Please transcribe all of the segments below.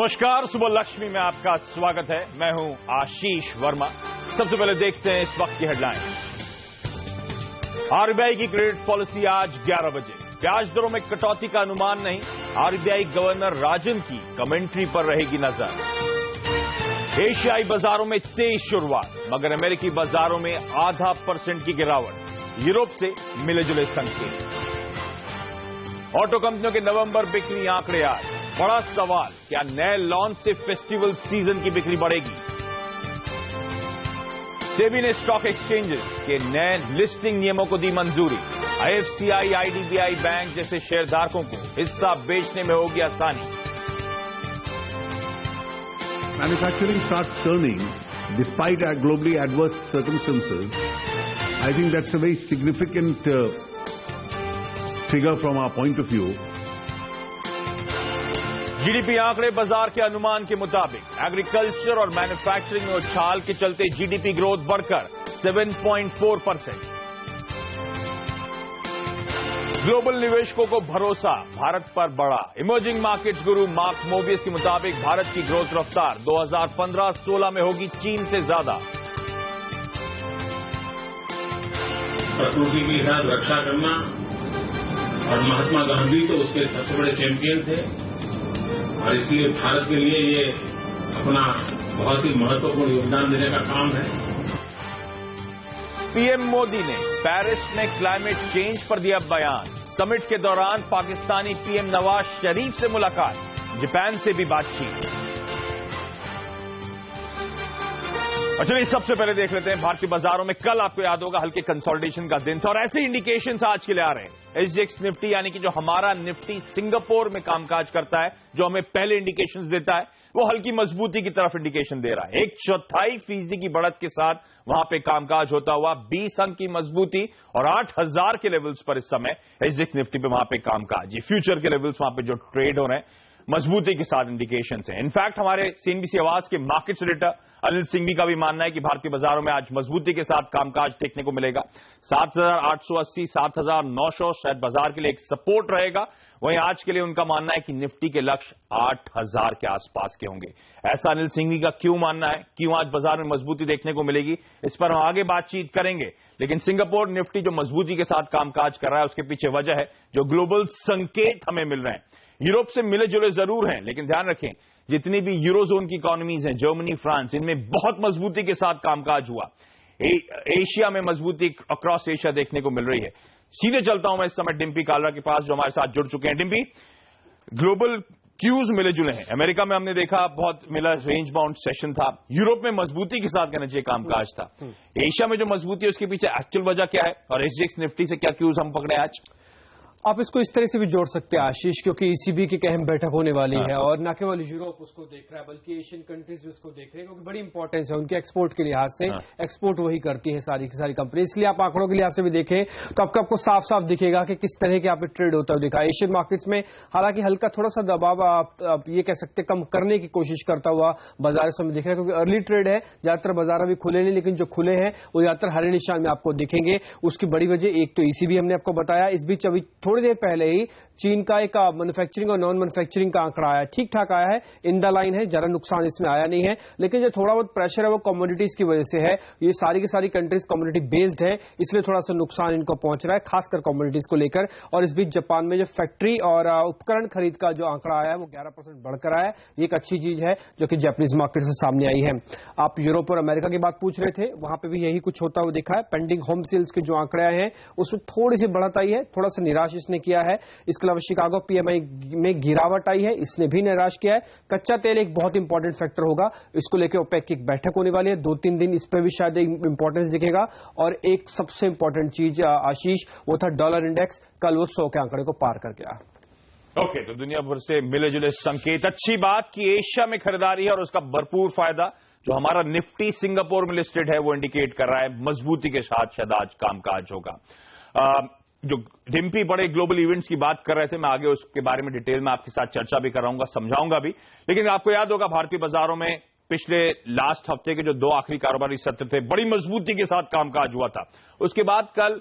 नमस्कार, सुबह लक्ष्मी में आपका स्वागत है। मैं हूं आशीष वर्मा। सबसे पहले देखते हैं इस वक्त की हेडलाइन। आरबीआई की क्रेडिट पॉलिसी आज 11 बजे। ब्याज दरों में कटौती का अनुमान नहीं। आरबीआई गवर्नर राजन की कमेंट्री पर रहेगी नजर। एशियाई बाजारों में तेज शुरुआत, मगर अमेरिकी बाजारों में 0.5% की गिरावट। यूरोप से मिले जुले संकेत। ऑटो कंपनियों के नवंबर बिक्री आंकड़े आज। बड़ा सवाल, क्या नए लॉन्च से फेस्टिवल सीजन की बिक्री बढ़ेगी? सेबी ने स्टॉक एक्सचेंजेस के नए लिस्टिंग नियमों को दी मंजूरी। आईएफसीआई, आईडीबीआई बैंक जैसे शेयरधारकों को हिस्सा बेचने में होगी आसानी। Manufacturing starts turning despite our globally adverse circumstances. I think that's a very significant figure from our point of view. GDP आंकड़े बाजार के अनुमान के मुताबिक। एग्रीकल्चर और मैन्युफैक्चरिंग में उछाल के चलते जीडीपी ग्रोथ बढ़कर 7.4%। ग्लोबल निवेशकों को भरोसा भारत पर बढ़ा। इमर्जिंग मार्केट्स गुरु मार्क मोबियस के मुताबिक भारत की ग्रोथ रफ्तार 2015-16 में होगी चीन से ज्यादा। प्रकृति की साथ रक्षा करना, और महात्मा गांधी तो उसके सबसे बड़े चैंपियन थे, और इसलिए भारत के लिए ये अपना बहुत ही महत्वपूर्ण योगदान देने का काम है। पीएम मोदी ने पेरिस में क्लाइमेट चेंज पर दिया बयान। समिट के दौरान पाकिस्तानी पीएम नवाज शरीफ से मुलाकात। जापान से भी बातचीत। चलिए सबसे पहले देख लेते हैं भारतीय बाजारों में कल आपको याद होगा हल्के कंसोलिडेशन का दिन था, और ऐसे इंडिकेशंस आज के लिए आ रहे हैं। एसजीएक्स निफ्टी यानी कि जो हमारा निफ्टी सिंगापुर में कामकाज करता है, जो हमें पहले इंडिकेशंस देता है, वो हल्की मजबूती की तरफ इंडिकेशन दे रहा है। 1/4% की बढ़त के साथ वहां पे कामकाज होता हुआ 20 अंक की मजबूती और 8000 के लेवल्स पर इस समय एसजीएक्स निफ्टी पे वहां पे कामकाज। ये फ्यूचर के लेवल्स वहां पे जो ट्रेड हो रहे हैं मजबूती के साथ इंडिकेशंस हैं। इनफैक्ट हमारे सीएनबीसी आवाज के मार्केट एडिटर अनिल सिंघवी का भी मानना है कि भारतीय बाजारों में आज मजबूती के साथ कामकाज देखने को मिलेगा। 7880, 7900 शायद बाजार के लिए एक सपोर्ट रहेगा। वहीं आज के लिए उनका मानना है कि निफ्टी के लक्ष्य 8000 के आसपास के होंगे। ऐसा अनिल सिंघवी का क्यों मानना है, क्यों आज बाजार में मजबूती देखने को मिलेगी, इस पर हम आगे बातचीत करेंगे। लेकिन सिंगापुर निफ्टी जो मजबूती के साथ कामकाज कर रहा है, उसके पीछे वजह है जो ग्लोबल संकेत हमें मिल रहे हैं। यूरोप से मिले जुले जरूर हैं, लेकिन ध्यान रखें जितनी भी यूरोजोन की इकोनॉमीज हैं, जर्मनी, फ्रांस, इनमें बहुत मजबूती के साथ कामकाज हुआ। एशिया में मजबूती अक्रॉस एशिया देखने को मिल रही है। सीधे चलता हूं मैं इस समय डिम्पी कालरा के पास जो हमारे साथ जुड़ चुके हैं। डिम्पी, ग्लोबल क्यूज मिले जुले हैं। अमेरिका में हमने देखा बहुत मिला रेंज बाउंड सेशन था। यूरोप में मजबूती के साथ कहना चाहिए कामकाज था। एशिया में जो मजबूती है उसके पीछे एक्चुअल वजह क्या है, और एसजीएक्स निफ्टी से क्या क्यूज हम पकड़े आज? आप इसको इस तरह से भी जोड़ सकते हैं आशीष, क्योंकि ईसीबी की अहम बैठक होने वाली है, और न केवल यूरोप उसको देख रहा है बल्कि एशियन कंट्रीज भी उसको देख रहे हैं, क्योंकि बड़ी इंपॉर्टेंस है उनके एक्सपोर्ट के लिहाज से। एक्सपोर्ट वही करती है सारी की सारी कंपनी, इसलिए आप आंकड़ों के लिहाज से भी देखें तो आपको साफ साफ दिखेगा कि किस तरह के यहाँ पे ट्रेड होता हुआ दिखा। एशियन मार्केट्स में हालांकि हल्का थोड़ा सा दबाव आप ये कह सकते कम करने की कोशिश करता हुआ बाजार इस समय दिख रहा है, क्योंकि अर्ली ट्रेड है। ज्यादातर बाजार अभी खुले नहीं, लेकिन जो खुले हैं वो ज्यादातर हरे निशान में आपको दिखेंगे। उसकी बड़ी वजह एक तो ईसीबी हमने आपको बताया, इस बीच अभी थोड़ी देर पहले ही चीन का एक मैन्युफैक्चरिंग और नॉन मैन्युफैक्चरिंग का आंकड़ा आया, ठीक ठाक आया है, इन द लाइन है, ज्यादा नुकसान इसमें आया नहीं है। लेकिन जो थोड़ा बहुत प्रेशर है वो कमोडिटीज की वजह से है। ये सारी की सारी कंट्रीज कमोडिटी बेस्ड है, इसलिए थोड़ा सा नुकसान इनको पहुंच रहा है, खासकर कमोडिटीज को लेकर। और इस बीच जापान में जो फैक्ट्री और उपकरण खरीद का जो आंकड़ा आया है वो 11% बढ़कर आया है। ये एक अच्छी चीज है जो कि जापानीज मार्केट से सामने आई है। आप यूरोप और अमेरिका की बात पूछ रहे थे, वहां पर भी यही कुछ होता हुआ दिखा है। पेंडिंग होम सेल्स के जो आंकड़े आए हैं उसमें थोड़ी सी बढ़त आई है, थोड़ा सा निराश इसने किया है। इसके अलावा शिकागो पीएमआई में गिरावट आई है, इसने भी निराश किया है। कच्चा तेल एक बहुत इंपॉर्टेंट फैक्टर होगा, इसको लेकर ओपेक की एक बैठक होने वाली है, 2-3 दिन इस पर भी शायद इंपॉर्टेंस दिखेगा। और एक सबसे इंपॉर्टेंट चीज आशीष, वो था डॉलर इंडेक्स, कल वो 100 के आंकड़े को पार कर गया। ओके, तो दुनिया भर से मिले जुले संकेत। अच्छी बात कि एशिया में खरीदारी है और उसका भरपूर फायदा जो हमारा निफ्टी सिंगापुर में लिस्टेड है वो इंडिकेट कर रहा है मजबूती के साथ शायद आज कामकाज होगा। जो डिम्पी बड़े ग्लोबल इवेंट्स की बात कर रहे थे, मैं आगे उसके बारे में डिटेल में आपके साथ चर्चा भी कराऊंगा, समझाऊंगा भी। लेकिन आपको याद होगा भारतीय बाजारों में पिछले लास्ट हफ्ते के जो 2 आखिरी कारोबारी सत्र थे, बड़ी मजबूती के साथ कामकाज हुआ था। उसके बाद कल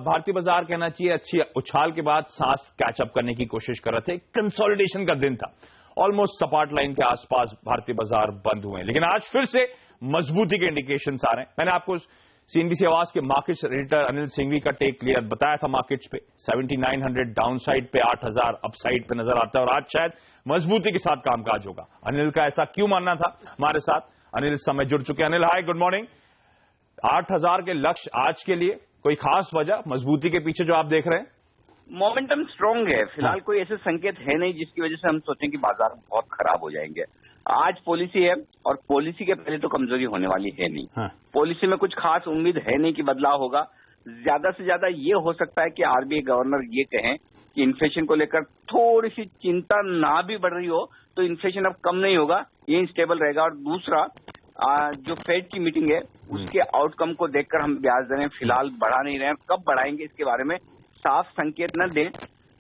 भारतीय बाजार कहना चाहिए अच्छी उछाल के बाद सांस कैचअप करने की कोशिश कर रहे थे, कंसोलिडेशन का दिन था। ऑलमोस्ट सपाट लाइन के आसपास भारतीय बाजार बंद हुए हैं, लेकिन आज फिर से मजबूती के इंडिकेशंस आ रहे हैं। मैंने आपको सीएनबीसी आवाज के मार्केट्स एडिटर अनिल सिंघवी का टेक क्लियर बताया था मार्केट्स पे 7900 डाउन साइड पे, 8000 अप साइड पे नजर आता है और आज शायद मजबूती के साथ कामकाज होगा। अनिल का ऐसा क्यों मानना था? हमारे साथ अनिल इस समय जुड़ चुके हैं। अनिल हाय, गुड मॉर्निंग। 8000 के लक्ष्य आज के लिए, कोई खास वजह मजबूती के पीछे जो आप देख रहे हैं? मोमेंटम स्ट्रांग है फिलहाल, कोई ऐसे संकेत है नहीं जिसकी वजह से हम सोचें कि बाजार बहुत खराब हो जाएंगे। आज पॉलिसी है और पॉलिसी के पहले तो कमजोरी होने वाली है नहीं। पॉलिसी में कुछ खास उम्मीद है नहीं कि बदलाव होगा। ज्यादा से ज्यादा ये हो सकता है कि आरबीआई गवर्नर ये कहें कि इन्फ्लेशन को लेकर थोड़ी सी चिंता ना भी बढ़ रही हो तो इन्फ्लेशन अब कम नहीं होगा, ये स्टेबल रहेगा। और दूसरा, जो फेड की मीटिंग है उसके आउटकम को देखकर हम ब्याज दरें फिलहाल बढ़ा नहीं रहे हैं। कब बढ़ाएंगे इसके बारे में साफ संकेत न दें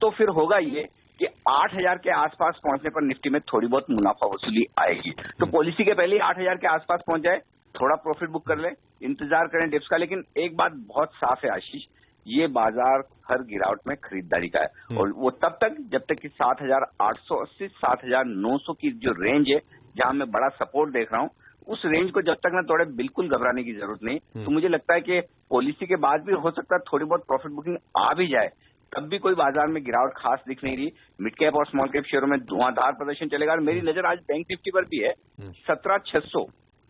तो फिर होगा ये कि 8000 के आसपास पहुंचने पर निफ्टी में थोड़ी बहुत मुनाफा वसूली आएगी। तो पॉलिसी के पहले ही 8000 के आसपास पहुंच जाए, थोड़ा प्रॉफिट बुक कर ले, इंतजार करें डिप्स का। लेकिन एक बात बहुत साफ है आशीष, ये बाजार हर गिरावट में खरीदारी का है और वो तब तक जब तक कि 7880 7900 की जो रेंज है जहां मैं बड़ा सपोर्ट देख रहा हूं, उस रेंज को जब तक न तोड़े बिल्कुल घबराने की जरूरत नहीं। तो मुझे लगता है कि पॉलिसी के बाद भी हो सकता है थोड़ी बहुत प्रॉफिट बुकिंग आ भी जाए, तब भी कोई बाजार में गिरावट खास दिख नहीं रही। मिड कैप और स्मॉल कैप शेयरों में धुआंधार प्रदर्शन चलेगा और मेरी नजर आज बैंक निफ्टी पर भी है 17600।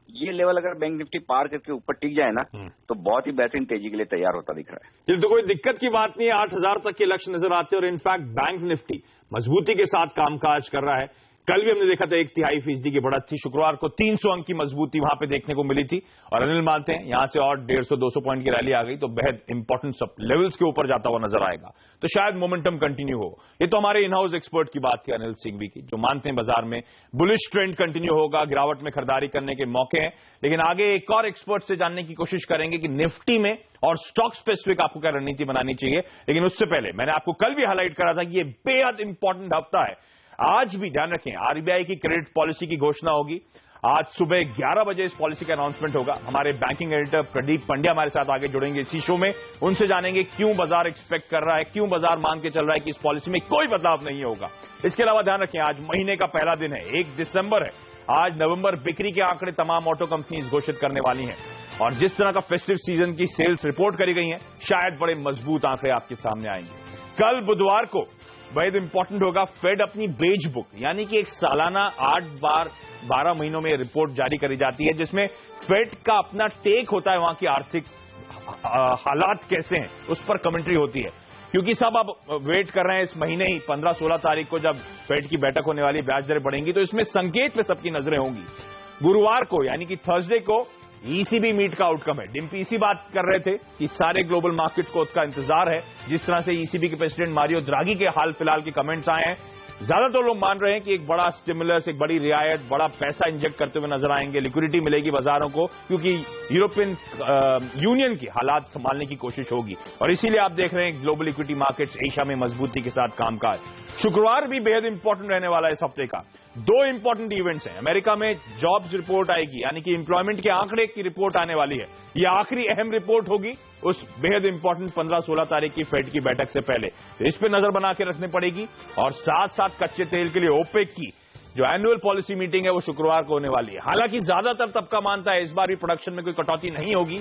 ये लेवल अगर बैंक निफ्टी पार करके ऊपर टिक जाए ना तो बहुत ही बेहतरीन तेजी के लिए तैयार होता दिख रहा है। ये तो कोई दिक्कत की बात नहीं है, 8000 तक के लक्ष्य नजर आते हैं और इनफैक्ट बैंक निफ्टी मजबूती के साथ कामकाज कर रहा है। कल भी हमने देखा था 1/3% की बढ़त थी, शुक्रवार को 300 अंक की मजबूती वहां पे देखने को मिली थी और अनिल मानते हैं यहां से और 150-200 पॉइंट की रैली आ गई तो बेहद इंपॉर्टेंट सब लेवल्स के ऊपर जाता हुआ नजर आएगा, तो शायद मोमेंटम कंटिन्यू हो। ये तो हमारे इन हाउस एक्सपर्ट की बात थी अनिल सिंघवी की, जो मानते हैं बाजार में बुलिश ट्रेंड कंटिन्यू होगा, गिरावट में खरीदारी करने के मौके हैं। लेकिन आगे एक और एक्सपर्ट से जानने की कोशिश करेंगे कि निफ्टी में और स्टॉक स्पेसिफिक आपको क्या रणनीति बनानी चाहिए। लेकिन उससे पहले मैंने आपको कल भी हाईलाइट करा था कि ये बेहद इंपॉर्टेंट हफ्ता है। आज भी ध्यान रखें, आरबीआई की क्रेडिट पॉलिसी की घोषणा होगी। आज सुबह 11 बजे इस पॉलिसी का अनाउंसमेंट होगा। हमारे बैंकिंग एडिटर प्रदीप पंड्या हमारे साथ आगे जुड़ेंगे इसी शो में, उनसे जानेंगे क्यों बाजार एक्सपेक्ट कर रहा है, क्यों बाजार मान के चल रहा है कि इस पॉलिसी में कोई बदलाव नहीं होगा। इसके अलावा ध्यान रखें, आज महीने का पहला दिन है, 1 दिसंबर है। आज नवंबर बिक्री के आंकड़े तमाम ऑटो कंपनीज घोषित करने वाली हैं और जिस तरह का फेस्टिव सीजन की सेल्स रिपोर्ट करी गई है, शायद बड़े मजबूत आंकड़े आपके सामने आएंगे। कल बुधवार को बेहद इंपॉर्टेंट होगा, फेड अपनी बेज बुक यानी कि एक सालाना 8 बार 12 महीनों में रिपोर्ट जारी करी जाती है जिसमें फेड का अपना टेक होता है, वहां की आर्थिक हालात कैसे हैं उस पर कमेंट्री होती है। क्योंकि सब अब वेट कर रहे हैं इस महीने ही 15-16 तारीख को जब फेड की बैठक होने वाली, ब्याज दरें बढ़ेंगी, तो इसमें संकेत पे सबकी नजरें होंगी। गुरुवार को यानी कि थर्सडे को ईसीबी मीट का आउटकम है। डिम्पी इसी बात कर रहे थे कि सारे ग्लोबल मार्केट्स को उसका इंतजार है। जिस तरह से ईसीबी के प्रेसिडेंट मारियो द्रागी के हाल फिलहाल के कमेंट्स आए हैं, ज्यादातर लोग मान रहे हैं कि एक बड़ा स्टिमुलस, एक बड़ी रियायत, बड़ा पैसा इंजेक्ट करते हुए नजर आएंगे, लिक्विडिटी मिलेगी बाजारों को, क्योंकि यूरोपियन यूनियन की हालात संभालने की कोशिश होगी और इसीलिए आप देख रहे हैं ग्लोबल इक्विटी मार्केट्स एशिया में मजबूती के साथ कामकाज। शुक्रवार भी बेहद इंपॉर्टेंट रहने वाला है इस हफ्ते का। 2 इंपॉर्टेंट इवेंट्स हैं। अमेरिका में जॉब्स रिपोर्ट आएगी यानी कि एम्प्लॉयमेंट के आंकड़े की रिपोर्ट आने वाली है। यह आखिरी अहम रिपोर्ट होगी उस बेहद इंपॉर्टेंट 15-16 तारीख की फेड की बैठक से पहले, तो इस पर नजर बना के रखनी पड़ेगी। और साथ साथ कच्चे तेल के लिए ओपेक की जो एनुअल पॉलिसी मीटिंग है वो शुक्रवार को होने वाली है। हालांकि ज्यादातर तबका मानता है इस बार भी प्रोडक्शन में कोई कटौती नहीं होगी,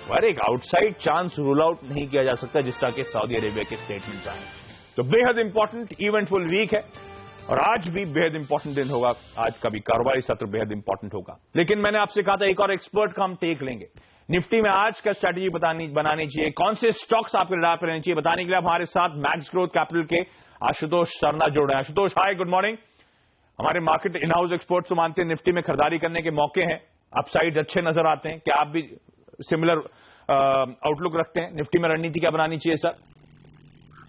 पर एक आउटसाइड चांस रूल आउट नहीं किया जा सकता जिस तरह के सऊदी अरेबिया के स्टेटमेंट्स आए। तो बेहद इंपॉर्टेंट इवेंटफुल वीक है और आज भी बेहद इंपॉर्टेंट दिन होगा। आज का भी कारोबारी सत्र बेहद इंपॉर्टेंट होगा। लेकिन मैंने आपसे कहा था एक और एक्सपर्ट का हम टेक लेंगे। निफ्टी में आज का स्ट्रैटेजी बनानी चाहिए, कौन से स्टॉक्स आपके रडार पर रहने चाहिए, बताने के लिए हमारे साथ मैक्स ग्रोथ कैपिटल के आशुतोष सरना जुड़ रहे हैं। आशुतोष हाय, गुड मॉर्निंग। हमारे मार्केट इन हाउस एक्सपर्ट से मानते हैं निफ्टी में खरीदारी करने के मौके हैं, अपसाइड अच्छे नजर आते हैं, क्या आप भी सिमिलर आउटलुक रखते हैं? निफ्टी में रणनीति क्या बनानी चाहिए sir?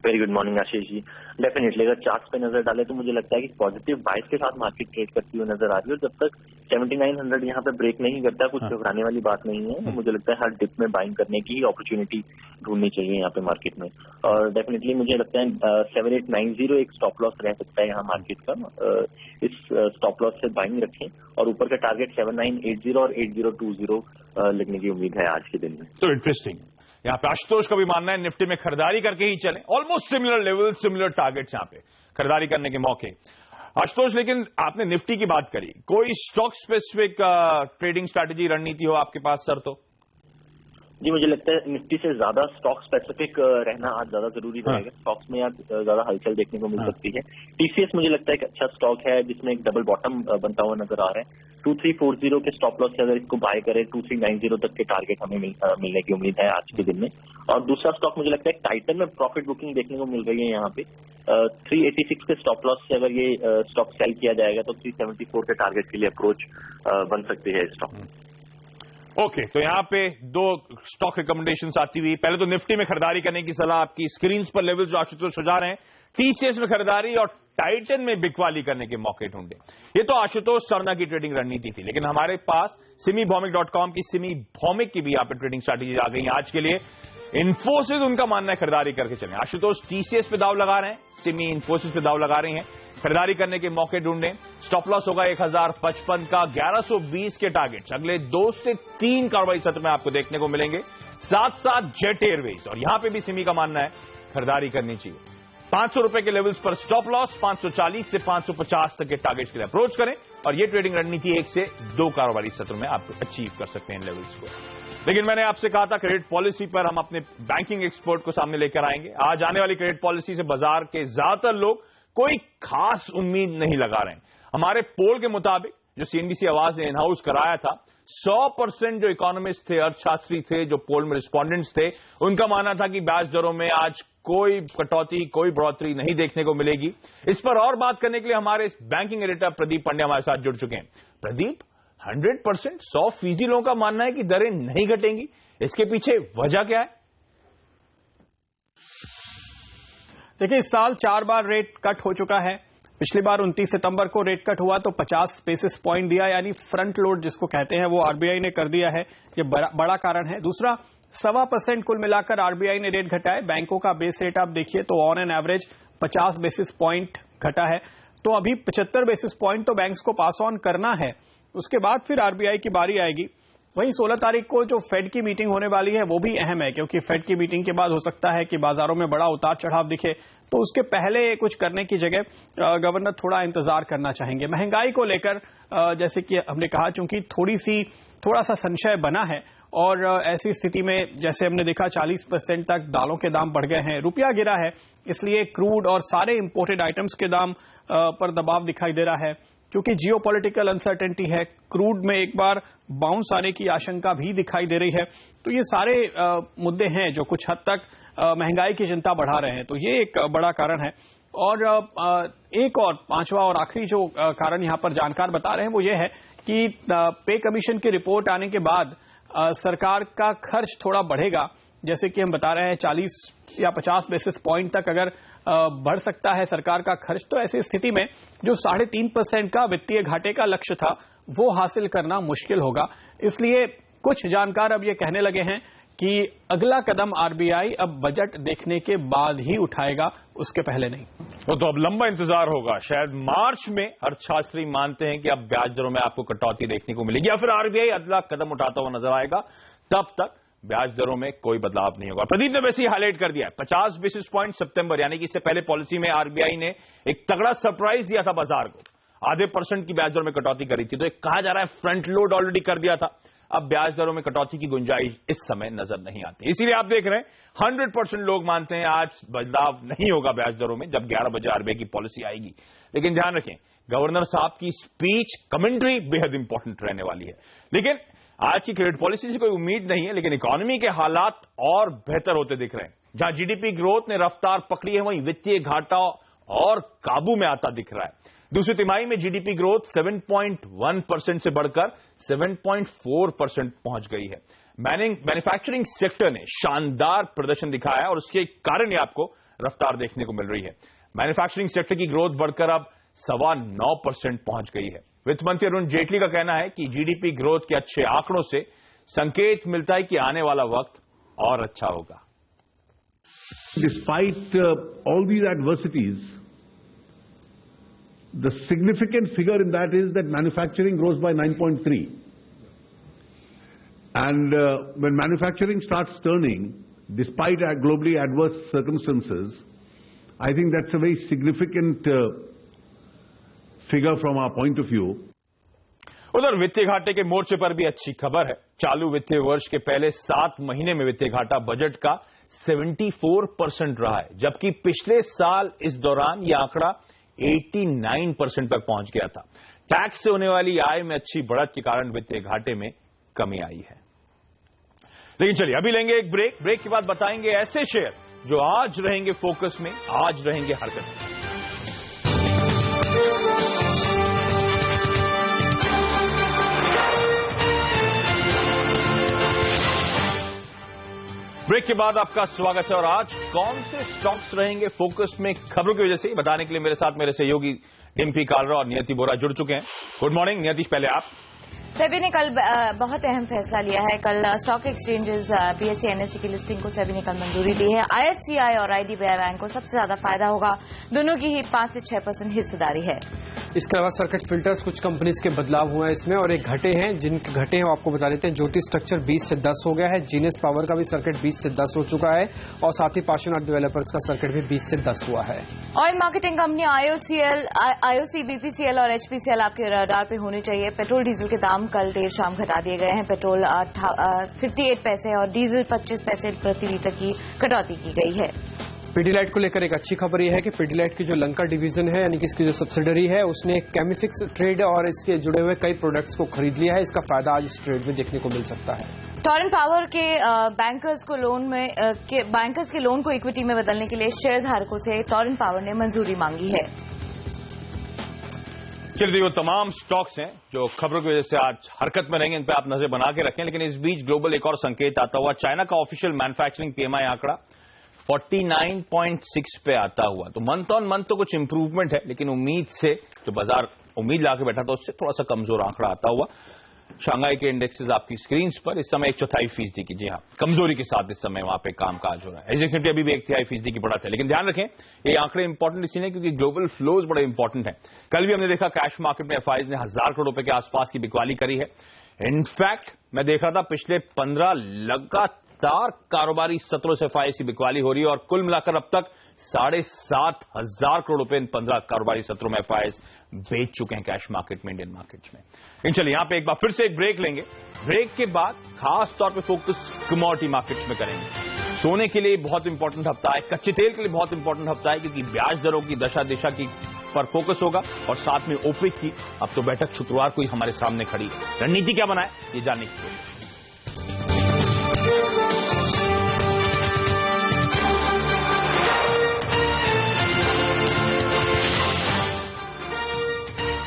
Very good morning Ashish ji. Definitely अगर चार्ट्स पे नजर डाले तो मुझे लगता है कि पॉजिटिव बाइस के साथ मार्केट ट्रेड करती हुई नजर आ रही है और जब तक 7900 यहाँ पे ब्रेक नहीं करता कुछ घबराने वाली बात नहीं है। मुझे लगता है हर डिप में बाइंग करने की अपॉर्चुनिटी ढूंढनी चाहिए यहाँ पे मार्केट में और डेफिनेटली मुझे लगता है 7890 एक स्टॉप लॉस रह सकता है यहाँ मार्केट का। इस स्टॉप लॉस से बाइंग रखें और ऊपर का टारगेट 7980 और 8020 लगने की उम्मीद है आज के दिन में। तो इंटरेस्टिंग, यहाँ पे आशुतोष का भी मानना है निफ्टी में खरीदारी करके ही चले, almost similar level, similar targets यहाँ पे खरीदारी करने के मौके। आशुतोष, लेकिन आपने निफ्टी की बात करी, कोई स्टॉक स्पेसिफिक ट्रेडिंग स्ट्रैटेजी रणनीति हो आपके पास सर? तो जी, मुझे लगता है निफ्टी से ज्यादा स्टॉक स्पेसिफिक रहना आज ज्यादा जरूरी रहेगा। स्टॉक्स में आज ज्यादा हलचल देखने को मिल सकती है। टीसीएस मुझे लगता है एक अच्छा स्टॉक है जिसमें एक डबल बॉटम बनता हुआ नजर आ रहा है। 2340 के स्टॉप लॉस से अगर इसको बाय करें 2390 तक के टारगेट हमें मिलने की उम्मीद है आज के दिन में। और दूसरा स्टॉक मुझे लगता है टाइटन में प्रॉफिट बुकिंग देखने को मिल रही है यहाँ पे। 386 के स्टॉप लॉस से अगर ये स्टॉक सेल किया जाएगा तो 374 के टारगेट के लिए अप्रोच बन सकती है स्टॉक। ओके, तो यहां पे दो स्टॉक रिकमेंडेशंस आती हुई। पहले तो निफ्टी में खरीदारी करने की सलाह आपकी, स्क्रीन पर लेवल जो आशुतोष सुझा रहे हैं, टीसीएस में खरीदारी और टाइटन में बिकवाली करने के मौके ढूंढे। ये तो आशुतोष सरना की ट्रेडिंग रणनीति थी, लेकिन हमारे पास सिमीभौमिक.com की सिमी भौमिक की भी यहाँ पे ट्रेडिंग स्ट्रैटेजी आ गई है आज के लिए। इन्फोसिस उनका मानना है खरीदारी करके चले। आशुतोष टीसीएस पे दाव लगा रहे हैं, सिमी इन्फोसिस पे दाव लगा रही हैं। खरीदारी करने के मौके ढूंढें। स्टॉप लॉस होगा 1055 का, 1120 के टारगेट्स अगले 2 से 3 कार्रवाई सत्र में आपको देखने को मिलेंगे। साथ साथ जेट एयरवेज, और यहां पे भी सिमी का मानना है खरीदारी करनी चाहिए। 500 रुपए के लेवल्स पर स्टॉप लॉस, 540 से 550 तक के टारगेट्स के लिए अप्रोच करें, और ये ट्रेडिंग रणनीति 1 से 2 कारोबारी सत्र में आप अचीव कर सकते हैं इन लेवल्स को। लेकिन मैंने आपसे कहा था क्रेडिट पॉलिसी पर हम अपने बैंकिंग एक्सपर्ट को सामने लेकर आएंगे। आज आने वाली क्रेडिट पॉलिसी से बाजार के ज्यादातर लोग कोई खास उम्मीद नहीं लगा रहे हैं। हमारे पोल के मुताबिक जो सीएनबीसी आवाज ने इन हाउस कराया था, 100% जो इकोनॉमिस्ट थे, अर्थशास्त्री थे, जो पोल में रिस्पोंडेंट्स थे, उनका मानना था कि ब्याज दरों में आज कोई कटौती, कोई बढ़ोतरी नहीं देखने को मिलेगी। इस पर और बात करने के लिए हमारे बैंकिंग एडिटर प्रदीप पांड्या हमारे साथ जुड़ चुके हैं। प्रदीप, 100%, 100% लोगों का मानना है कि दरें नहीं घटेंगी, इसके पीछे वजह क्या है? देखिए, इस साल 4 बार रेट कट हो चुका है। पिछली बार 29 सितंबर को रेट कट हुआ तो 50 बेसिस पॉइंट दिया, यानी फ्रंट लोड जिसको कहते हैं वो आरबीआई ने कर दिया है। ये बड़ा कारण है। दूसरा, 1.25% कुल मिलाकर आरबीआई ने रेट घटाया। बैंकों का बेस रेट आप देखिए तो on an average 50 basis point घटा है। तो अभी 75 बेसिस पॉइंट तो बैंक्स को पास ऑन करना है, उसके बाद फिर आरबीआई की बारी आएगी। वहीं 16 तारीख को जो फेड की मीटिंग होने वाली है वो भी अहम है, क्योंकि फेड की मीटिंग के बाद हो सकता है कि बाजारों में बड़ा उतार चढ़ाव दिखे, तो उसके पहले कुछ करने की जगह गवर्नर थोड़ा इंतजार करना चाहेंगे। महंगाई को लेकर जैसे कि हमने कहा, चूंकि थोड़ा सा संशय बना है, और ऐसी स्थिति में जैसे हमने देखा 40% तक दालों के दाम बढ़ गए हैं, रुपया गिरा है, इसलिए क्रूड और सारे इंपोर्टेड आइटम्स के दाम पर दबाव दिखाई दे रहा है। क्योंकि जियोपॉलिटिकल अनसर्टेनिटी है, क्रूड में एक बार बाउंस आने की आशंका भी दिखाई दे रही है। तो ये सारे मुद्दे हैं जो कुछ हद तक महंगाई की चिंता बढ़ा रहे हैं। तो ये एक बड़ा कारण है। और एक और पांचवा और आखिरी जो कारण यहां पर जानकार बता रहे हैं वो ये है कि पे कमीशन की रिपोर्ट आने के बाद सरकार का खर्च थोड़ा बढ़ेगा। जैसे कि हम बता रहे हैं 40 या 50 बेसिस पॉइंट तक अगर बढ़ सकता है सरकार का खर्च, तो ऐसी स्थिति में जो 3.5% का वित्तीय घाटे का लक्ष्य था वो हासिल करना मुश्किल होगा। इसलिए कुछ जानकार अब ये कहने लगे हैं कि अगला कदम आरबीआई अब बजट देखने के बाद ही उठाएगा, उसके पहले नहीं। तो अब लंबा इंतजार होगा। शायद मार्च में अर्थशास्त्री मानते हैं कि अब ब्याज दरों में आपको कटौती देखने को मिलेगी, या फिर आरबीआई अगला कदम उठाता हुआ नजर आएगा। तब तक ब्याज दरों में कोई बदलाव नहीं होगा। प्रदीप ने वैसे ही हाईलाइट कर दिया है 50 बेसिस पॉइंट सितंबर, यानी कि इससे पहले पॉलिसी में आरबीआई ने एक तगड़ा सरप्राइज दिया था बाजार को, 0.5% की ब्याज दरों में कटौती करी थी। तो एक कहा जा रहा है फ्रंट लोड ऑलरेडी कर दिया था। अब ब्याज दरों में कटौती की गुंजाइश इस समय नजर नहीं आती। इसीलिए आप देख रहे हैं 100% लोग मानते हैं आज बदलाव नहीं होगा ब्याज दरों में, जब 11 बजे आरबीआई की पॉलिसी आएगी। लेकिन ध्यान रखें, गवर्नर साहब की स्पीच, कमेंट्री बेहद इंपॉर्टेंट रहने वाली है। लेकिन आज की क्रेडिट पॉलिसी से कोई उम्मीद नहीं है, लेकिन इकोनॉमी के हालात और बेहतर होते दिख रहे हैं। जहां जीडीपी ग्रोथ ने रफ्तार पकड़ी है, वहीं वित्तीय घाटा और काबू में आता दिख रहा है। दूसरी तिमाही में जीडीपी ग्रोथ 7.1% से बढ़कर 7.4% पहुंच गई है। मैन्युफैक्चरिंग सेक्टर ने शानदार प्रदर्शन दिखाया है और उसके कारण ही आपको रफ्तार देखने को मिल रही है। मैन्युफैक्चरिंग सेक्टर की ग्रोथ बढ़कर अब 9.25% पहुंच गई है। वित्त मंत्री अरुण जेटली का कहना है कि जीडीपी ग्रोथ के अच्छे आंकड़ों से संकेत मिलता है कि आने वाला वक्त और अच्छा होगा। Despite all these adversities, the significant figure in that is that manufacturing grows by 9.3. And when manufacturing starts turning, despite globally adverse circumstances, I think that's a very significant figure from our point of view. उधर वित्तीय घाटे के मोर्चे पर भी अच्छी खबर है। चालू वित्तीय वर्ष के पहले 7 महीने में वित्तीय घाटा बजट का 74% रहा है, जबकि पिछले साल इस दौरान यह आंकड़ा 89% पर पहुंच गया था। टैक्स से होने वाली आय में अच्छी बढ़त के कारण वित्तीय घाटे में कमी आई है। लेकिन चलिए अभी लेंगे एक ब्रेक के बाद बताएंगे ऐसे शेयर जो आज रहेंगे फोकस में, आज रहेंगे हरकत में। ब्रेक के बाद आपका स्वागत है और आज कौन से स्टॉक्स रहेंगे फोकस में खबरों की वजह से बताने के लिए मेरे साथ मेरे सहयोगी डिम्पी कालरा और नियति बोरा जुड़ चुके हैं। गुड मॉर्निंग नियति, पहले आप। सेबी ने कल बहुत अहम फैसला लिया है। कल स्टॉक एक्सचेंजेस बीएसई एनएसई की लिस्टिंग को सेबी ने कल मंजूरी दी है। आईएससीआई और आईडीबीआई बैंक को सबसे ज्यादा फायदा होगा, दोनों की ही 5 से 6% हिस्सेदारी है। इसके अलावा सर्किट फिल्टर्स कुछ कंपनीज के बदलाव हुए हैं इसमें, और एक घटे हैं जिनके घटे हैं वो आपको बता देते हैं। ज्योति स्ट्रक्चर 20 से 10 हो गया है, जीनियस पावर का भी सर्किट 20 से 10 हो चुका है, और साथ ही पार्श्वनाथ डेवलपर्स का सर्किट भी 20 से 10 हुआ है। Oil marketing company IOC, BPCL और एचपीसीएल आपके रडार पे होने चाहिए। पेट्रोल डीजल के दाम कल देर शाम घटा दिए गए हैं। पेट्रोल 58 पैसे और डीजल 25 पैसे प्रति लीटर की कटौती की गई है। पीडीलाइट को लेकर एक अच्छी खबर यह है कि पीडीलाइट की जो लंका डिवीजन है, यानी कि इसकी जो सब्सिडरी है, उसने केमिफिक्स ट्रेड और इसके जुड़े हुए कई प्रोडक्ट्स को खरीद लिया है। इसका फायदा आज इस ट्रेड में देखने को मिल सकता है। टॉरेंट पावर के बैंकर्स के लोन को इक्विटी में बदलने के लिए शेयर धारकों से टॉरेंट पावर ने मंजूरी मांगी है। चलिए वो तमाम स्टॉक्स हैं जो खबरों की वजह से आज हरकत में रहेंगे, इन पे आप नजर बना के रखें। लेकिन इस बीच ग्लोबल एक और संकेत आता हुआ, चाइना का ऑफिशियल मैन्युफैक्चरिंग पीएमआई आंकड़ा 49.6 पे आता हुआ। तो मंथ ऑन मंथ तो कुछ इंप्रूवमेंट है, लेकिन उम्मीद से जो बाजार उम्मीद लाके बैठा था उससे थोड़ा सा कमजोर आंकड़ा आता हुआ। शंघाई के इंडेक्सेस आपकी स्क्रीन पर इस समय 1/4% की, जी हाँ, कमजोरी के साथ इस समय वहां पे कामकाज हो रहा है। एसजेक्स निफ्टी अभी भी 1/3% की बढ़त है, लेकिन ध्यान रखें ये आंकड़े इंपॉर्टेंट इसलिए क्योंकि ग्लोबल फ्लोज बड़े इंपॉर्टेंट है। कल भी हमने देखा कैश मार्केट में एफआईज ने 1000 करोड़ रुपए के आसपास की बिकवाली करी है। इनफैक्ट मैं देख रहा था पिछले 15 लगातार कारोबारी सत्रों से एफआईज की बिकवाली हो रही है और कुल मिलाकर अब तक 7,500 करोड़ रुपए इन 15 कारोबारी सत्रों में एफआईज बेच चुके हैं कैश मार्केट में, इंडियन मार्केट में। लेकिन चलिए यहां पे एक बार फिर से एक ब्रेक लेंगे। ब्रेक के बाद खास तौर पे फोकस कमोडिटी मार्केट्स में करेंगे। सोने के लिए बहुत इंपॉर्टेंट हफ्ता है, कच्चे तेल के लिए बहुत इंपॉर्टेंट हफ्ता है, क्योंकि ब्याज दरों की दशा दिशा की पर फोकस होगा और साथ में ओपेक की अब तो बैठक शुक्रवार को ही हमारे सामने खड़ी है। रणनीति क्या बनाए ये जानने की कोशिश।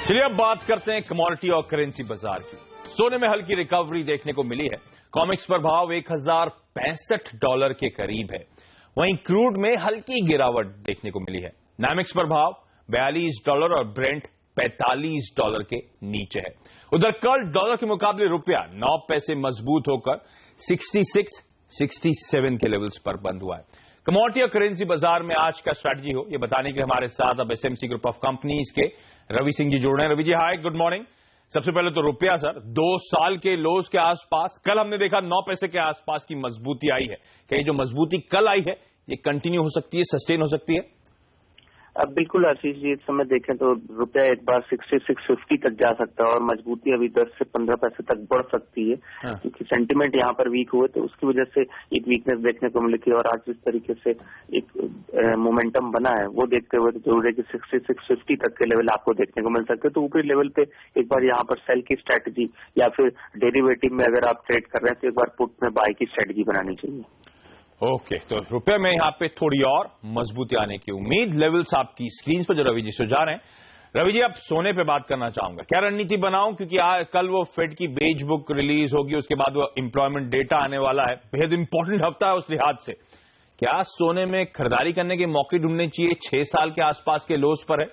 चलिए अब बात करते हैं कमोडिटी और करेंसी बाजार की। सोने में हल्की रिकवरी देखने को मिली है। कॉमेक्स पर भाव $1,065 के करीब है। वहीं क्रूड में हल्की गिरावट देखने को मिली है। नामेक्स पर भाव $42 और ब्रेंट $45 के नीचे है। उधर कल डॉलर के मुकाबले रुपया 9 पैसे मजबूत होकर 66-67 के लेवल्स पर बंद हुआ है। कमोडिटी और करेंसी बाजार में आज का स्ट्रैटेजी हो ये बताने के लिए हमारे साथ अब एसएमसी ग्रुप ऑफ कंपनीज के रवि सिंह जी जुड़ रहे हैं। रवि जी हाय, गुड मॉर्निंग। सबसे पहले तो रुपया सर 2 साल के लोज के आसपास, कल हमने देखा 9 पैसे के आसपास की मजबूती आई है। क्या ये जो मजबूती कल आई है ये कंटिन्यू हो सकती है, सस्टेन हो सकती है? अब बिल्कुल आशीष जी, इस समय देखें तो रुपया एक बार 66-50 तक जा सकता है और मजबूती अभी 10 से 15 पैसे तक बढ़ सकती है। क्योंकि सेंटिमेंट यहाँ पर वीक हुए तो उसकी वजह से एक वीकनेस देखने को मिली थी और आज जिस तरीके से एक मोमेंटम बना है वो देखते हुए तो जरूर है कि 66-50 तक के लेवल आपको देखने को मिल सकते हैं। तो ऊपरी लेवल पे एक बार यहाँ पर सेल की स्ट्रैटेजी या फिर डेरिवेटिव में अगर आप ट्रेड कर रहे हैं तो एक बार पुट में बाय की स्ट्रैटेजी बनानी चाहिए। ओके, तो रुपए में यहां पे थोड़ी और मजबूती आने की उम्मीद। लेवल्स आपकी स्क्रीन पर जो रवि जी सुझा रहे हैं। रवि जी अब सोने पे बात करना चाहूंगा, क्या रणनीति बनाऊं क्योंकि कल वो फेड की बेज बुक रिलीज होगी, उसके बाद वो एम्प्लॉयमेंट डेटा आने वाला है, बेहद इंपॉर्टेंट हफ्ता है उस लिहाज से। क्या सोने में खरीदारी करने के मौके ढूंढने चाहिए? 6 साल के आसपास के लोज पर है।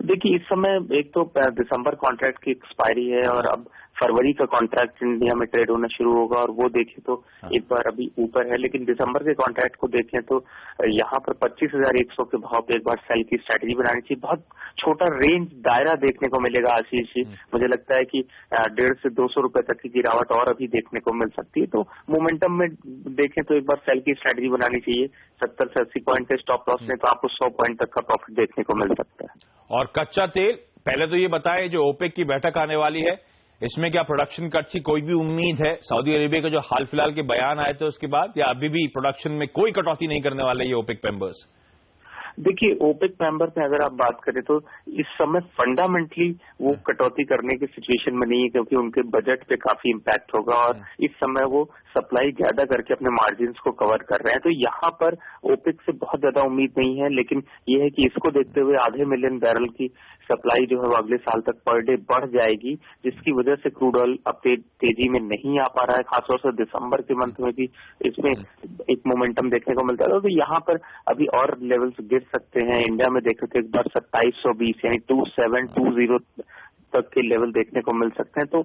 देखिए इस समय एक तो दिसंबर कॉन्ट्रैक्ट की एक्सपायरी है और अब फरवरी का कॉन्ट्रैक्ट इंडिया में ट्रेड होना शुरू होगा और वो देखें तो एक बार अभी ऊपर है, लेकिन दिसंबर के कॉन्ट्रैक्ट को देखें तो यहाँ पर 25,100 के भाव पे एक बार सेल की स्ट्रैटेजी बनानी चाहिए। बहुत छोटा रेंज दायरा देखने को मिलेगा आशीष जी। मुझे लगता है कि 150 से 200 रुपए तक की गिरावट और अभी देखने को मिल सकती है। तो मोमेंटम में देखें तो एक बार सेल की स्ट्रैटेजी बनानी चाहिए। 70 से 80 पॉइंट के स्टॉप लॉस में तो आपको 100 पॉइंट तक का प्रॉफिट देखने को मिल सकता है। और कच्चा तेल, पहले तो ये बताएं जो ओपेक की बैठक आने वाली है, इसमें क्या प्रोडक्शन कट की कोई भी उम्मीद है? सऊदी अरेबिया का जो हाल फिलहाल के बयान आए थे उसके बाद, या अभी भी प्रोडक्शन में कोई कटौती नहीं करने वाले ये ओपेक मेंबर्स? देखिए, ओपेक मेंबर में अगर आप बात करें तो इस समय फंडामेंटली वो कटौती करने की सिचुएशन में नहीं है, क्योंकि उनके बजट पे काफी इम्पैक्ट होगा और इस समय वो सप्लाई ज्यादा करके अपने मार्जिन्स को कवर कर रहे हैं। तो यहाँ पर ओपेक से बहुत ज्यादा उम्मीद नहीं है, लेकिन ये है कि इसको देखते हुए 500 मिलियन बैरल की सप्लाई जो है वो अगले साल तक पर डे बढ़ जाएगी, जिसकी वजह से क्रूड ऑयल अब तेजी में नहीं आ पा रहा है। खासतौर से दिसंबर के मंथ में भी इसमें एक मोमेंटम देखने को मिलता है। तो यहाँ पर अभी और लेवल्स गिर सकते हैं। इंडिया में देखें तो एक बार 2720 यानी 2720 तक के लेवल देखने को मिल सकते हैं। तो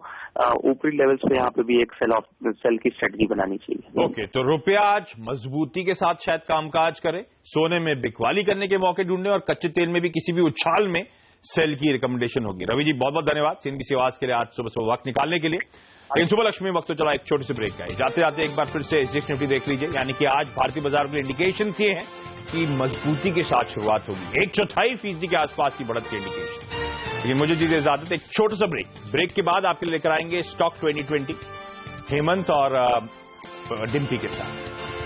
ऊपरी लेवल्स पे यहाँ पे भी एक सेल की स्ट्रेटजी बनानी चाहिए। ओके, तो रुपया आज मजबूती के साथ शायद कामकाज करे, सोने में बिकवाली करने के मौके ढूंढने और कच्चे तेल में भी किसी भी उछाल में सेल की रिकमेंडेशन होगी। रवि जी बहुत बहुत धन्यवाद सीएनबीसी आवाज के लिए आज सुबह वक्त निकालने के लिए। लेकिन सुबह लक्ष्मी वक्त तो चला एक छोटी सी ब्रेक का है। जाते जाते एक बार फिर से एसजीएक्स निफ्टी देख लीजिए, यानी कि आज भारतीय बाजार के इंडिकेशन ये है कि मजबूती के साथ शुरुआत होगी। 1.4% के आसपास की बढ़त के इंडिकेशन। लेकिन मुझे दीजिए इजाजत, एक छोटा सा ब्रेक के बाद आपके लिए लेकर आएंगे स्टॉक 2020 हेमंत और डिम्पी के साथ।